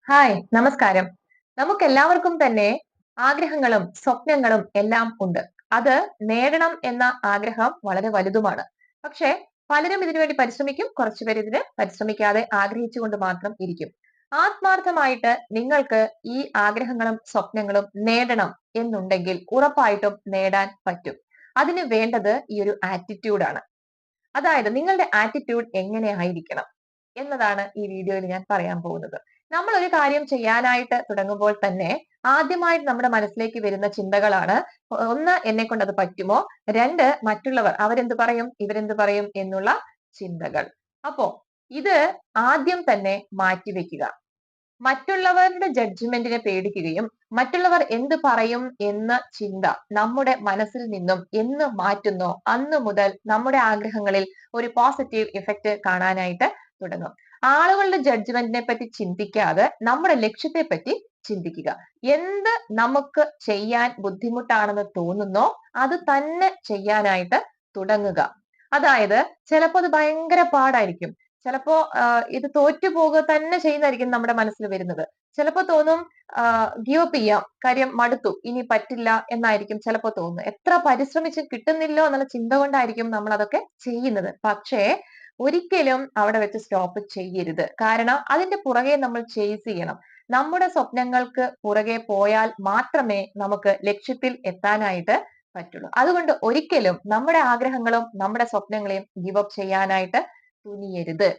Hi, നമസ്കാരം. നമുക്കെല്ലാവർക്കും തന്നെ ആഗ്രഹങ്ങളും സ്വപ്നങ്ങളും എല്ലാം ഉണ്ട്. അത് നേടണം എന്ന ആഗ്രഹം വളരെ വലുതുമാണ്. പക്ഷേ പലരും ഇതിനുവേണ്ടി പരിശ്രമിക്കും, കുറച്ചുപേർ ഇതിന് പരിശ്രമിക്കാതെ ആഗ്രഹിച്ചുകൊണ്ട് മാത്രം ഇരിക്കും. ആത്മാർത്ഥമായിട്ട് നിങ്ങൾക്ക് ഈ ആഗ്രഹങ്ങളും സ്വപ്നങ്ങളും നേടണം എന്നുണ്ടെങ്കിൽ ഉറപ്പായിട്ടും നേടാൻ പറ്റും. അതിന് വേണ്ടത് ഈ ഒരു ആറ്റിറ്റ്യൂഡാണ്. അതായത് നിങ്ങളുടെ ആറ്റിറ്റ്യൂഡ് എങ്ങനെ ആയിരിക്കണം എന്നതാണ് ഈ വീഡിയോയിൽ ഞാൻ പറയാൻ പോകുന്നത്. നമ്മൾ ഒരു കാര്യം ചെയ്യാനായിട്ട് തുടങ്ങുമ്പോൾ തന്നെ ആദ്യമായിട്ട് നമ്മുടെ മനസ്സിലേക്ക് വരുന്ന ചിന്തകളാണ്: ഒന്ന്, എന്നെ കൊണ്ട് അത് പറ്റുമോ? രണ്ട്, മറ്റുള്ളവർ അവരെന്ത് പറയും, ഇവരെന്ത് പറയും എന്നുള്ള ചിന്തകൾ. അപ്പോ ഇത് ആദ്യം തന്നെ മാറ്റിവെക്കുക. മറ്റുള്ളവരുടെ ജഡ്ജ്മെന്റിനെ പേടിക്കുകയും മറ്റുള്ളവർ എന്ത് പറയും എന്ന ചിന്ത നമ്മുടെ മനസ്സിൽ നിന്നും എന്ന് മാറ്റുന്നോ അന്ന് മുതൽ നമ്മുടെ ആഗ്രഹങ്ങളിൽ ഒരു പോസിറ്റീവ് ഇഫക്റ്റ് കാണാനായിട്ട് തുടങ്ങും. ആളുകളുടെ ജഡ്ജ്മെന്റിനെ പറ്റി ചിന്തിക്കാതെ നമ്മുടെ ലക്ഷ്യത്തെ പറ്റി ചിന്തിക്കുക. എന്ത് നമുക്ക് ചെയ്യാൻ ബുദ്ധിമുട്ടാണെന്ന് തോന്നുന്നോ അത് തന്നെ ചെയ്യാനായിട്ട് തുടങ്ങുക. അതായത് ചിലപ്പോൾ അത് ഭയങ്കര പാടായിരിക്കും. ചിലപ്പോ ഇത് തോറ്റുപോകുക തന്നെ ചെയ്യുന്നതായിരിക്കും നമ്മുടെ മനസ്സിൽ വരുന്നത്. ചിലപ്പോ തോന്നും ഗിവ് അപ്പ് ചെയ്യാം, കാര്യം മടുത്തു, ഇനി പറ്റില്ല എന്നായിരിക്കും ചിലപ്പോ തോന്നുന്നത്. എത്ര പരിശ്രമിച്ചും കിട്ടുന്നില്ലോ എന്നുള്ള ചിന്ത കൊണ്ടായിരിക്കും നമ്മൾ അതൊക്കെ ചെയ്യുന്നത്. പക്ഷേ ഒരിക്കലും അവിടെ വെച്ച് സ്റ്റോപ്പ് ചെയ്യരുത്. കാരണം അതിന്റെ പുറകെ നമ്മൾ ചേസ് ചെയ്യണം. നമ്മുടെ സ്വപ്നങ്ങൾക്ക് പുറകെ പോയാൽ മാത്രമേ നമുക്ക് ലക്ഷ്യത്തിൽ എത്താനായിട്ട് പറ്റുള്ളൂ. അതുകൊണ്ട് ഒരിക്കലും നമ്മുടെ ആഗ്രഹങ്ങളും നമ്മുടെ സ്വപ്നങ്ങളെയും ഗിവ് അപ്പ് ചെയ്യാനായിട്ട് തുനിയരുത്.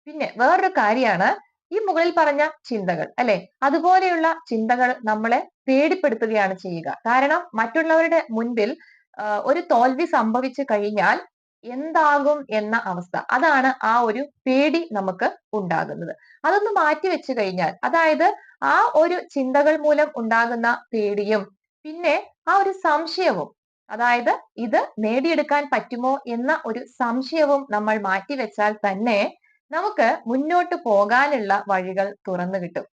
പിന്നെ വേറൊരു കാര്യമാണ് ഈ മുകളിൽ പറഞ്ഞ ചിന്തകൾ, അല്ലെ? അതുപോലെയുള്ള ചിന്തകൾ നമ്മളെ പേടിപ്പെടുത്തുകയാണ് ചെയ്യുക. കാരണം മറ്റുള്ളവരുടെ മുൻപിൽ ഒരു തോൽവി സംഭവിച്ചു കഴിഞ്ഞാൽ എന്താകും എന്ന അവസ്ഥ, അതാണ് ആ ഒരു പേടി നമുക്ക് ഉണ്ടാകുന്നത്. അതൊന്ന് മാറ്റി വെച്ചു കഴിഞ്ഞാൽ, അതായത് ആ ഒരു ചിന്തകൾ മൂലം ഉണ്ടാകുന്ന പേടിയും പിന്നെ ആ ഒരു സംശയവും, അതായത് ഇത് നേടിയെടുക്കാൻ പറ്റുമോ എന്ന ഒരു സംശയവും നമ്മൾ മാറ്റിവെച്ചാൽ തന്നെ നമുക്ക് മുന്നോട്ട് പോകാനുള്ള വഴികൾ തുറന്നു കിട്ടും.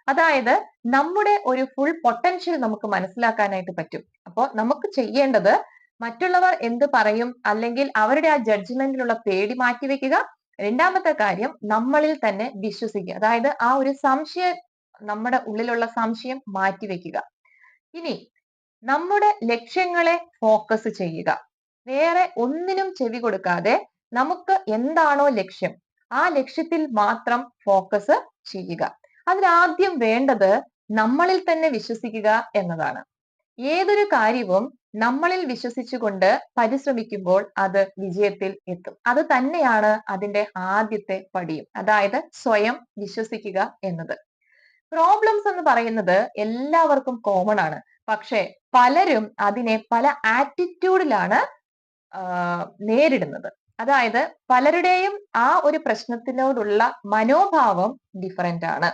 അതായത് നമ്മുടെ ഒരു ഫുൾ പൊട്ടൻഷ്യൽ നമുക്ക് മനസ്സിലാക്കാനായിട്ട് പറ്റും. അപ്പോൾ നമുക്ക് ചെയ്യേണ്ടത് മറ്റുള്ളവർ എന്ത് പറയും അല്ലെങ്കിൽ അവരുടെ ആ ജഡ്ജ്മെന്റിലുള്ള പേടി മാറ്റിവെക്കുക. രണ്ടാമത്തെ കാര്യം, നമ്മളിൽ തന്നെ വിശ്വസിക്കുക. അതായത് ആ ഒരു സംശയം, നമ്മുടെ ഉള്ളിലുള്ള സംശയം മാറ്റിവെക്കുക. ഇനി നമ്മുടെ ലക്ഷ്യങ്ങളെ ഫോക്കസ് ചെയ്യുക. വേറെ ഒന്നിനും ചെവി കൊടുക്കാതെ നമുക്ക് എന്താണോ ലക്ഷ്യം ആ ലക്ഷ്യത്തിൽ മാത്രം ഫോക്കസ് ചെയ്യുക. അതിനാദ്യം വേണ്ടത് നമ്മളിൽ തന്നെ വിശ്വസിക്കുക എന്നതാണ്. ഏതൊരു കാര്യവും നമ്മളിൽ വിശ്വസിച്ചുകൊണ്ട് പരിശ്രമിക്കുമ്പോൾ അത് വിജയത്തിൽ എത്തും. അത് തന്നെയാണ് അതിന്റെ ആദ്യത്തെ പടിയും, അതായത് സ്വയം വിശ്വസിക്കുക എന്നത്. പ്രോബ്ലംസ് എന്ന് പറയുന്നത് എല്ലാവർക്കും കോമൺ ആണ്. പക്ഷെ പലരും അതിനെ പല ആറ്റിറ്റ്യൂഡിലാണ് നേരിടുന്നത്. അതായത് പലരുടെയും ആ ഒരു പ്രശ്നത്തിനോടുള്ള മനോഭാവം ഡിഫറെന്റ് ആണ്.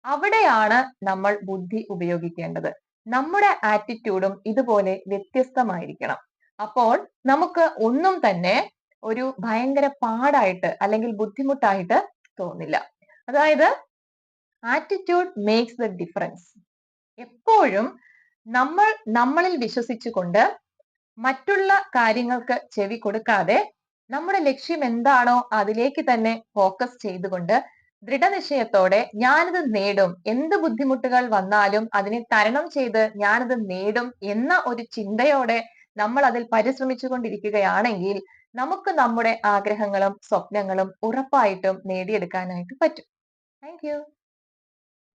അവിടെയാണ് നമ്മൾ ബുദ്ധി ഉപയോഗിക്കേണ്ടത്. നമ്മുടെ ആറ്റിറ്റ്യൂഡും ഇതുപോലെ വ്യത്യസ്തമായിരിക്കണം. അപ്പോൾ നമുക്ക് ഒന്നും തന്നെ ഒരു ഭയങ്കര പാടായിട്ട് അല്ലെങ്കിൽ ബുദ്ധിമുട്ടായിട്ട് തോന്നില്ല. അതായത് ആറ്റിറ്റ്യൂഡ് മേക്സ് ദ ഡിഫറൻസ്. എപ്പോഴും നമ്മൾ നമ്മളിൽ വിശ്വസിച്ചുകൊണ്ട് മറ്റുള്ള കാര്യങ്ങൾക്ക് ചെവി കൊടുക്കാതെ നമ്മുടെ ലക്ഷ്യം എന്താണോ അതിലേക്ക് തന്നെ ഫോക്കസ് ചെയ്തുകൊണ്ട് ദൃഢനിശ്ചയത്തോടെ ഞാനിത് നേടും, എന്ത് ബുദ്ധിമുട്ടുകൾ വന്നാലും അതിനെ തരണം ചെയ്ത് ഞാനിത് നേടും എന്ന ഒരു ചിന്തയോടെ നമ്മൾ അതിൽ പരിശ്രമിച്ചു കൊണ്ടിരിക്കുകയാണെങ്കിൽ നമുക്ക് നമ്മുടെ ആഗ്രഹങ്ങളും സ്വപ്നങ്ങളും ഉറപ്പായിട്ടും നേടിയെടുക്കാനായിട്ട് പറ്റും. Thank you.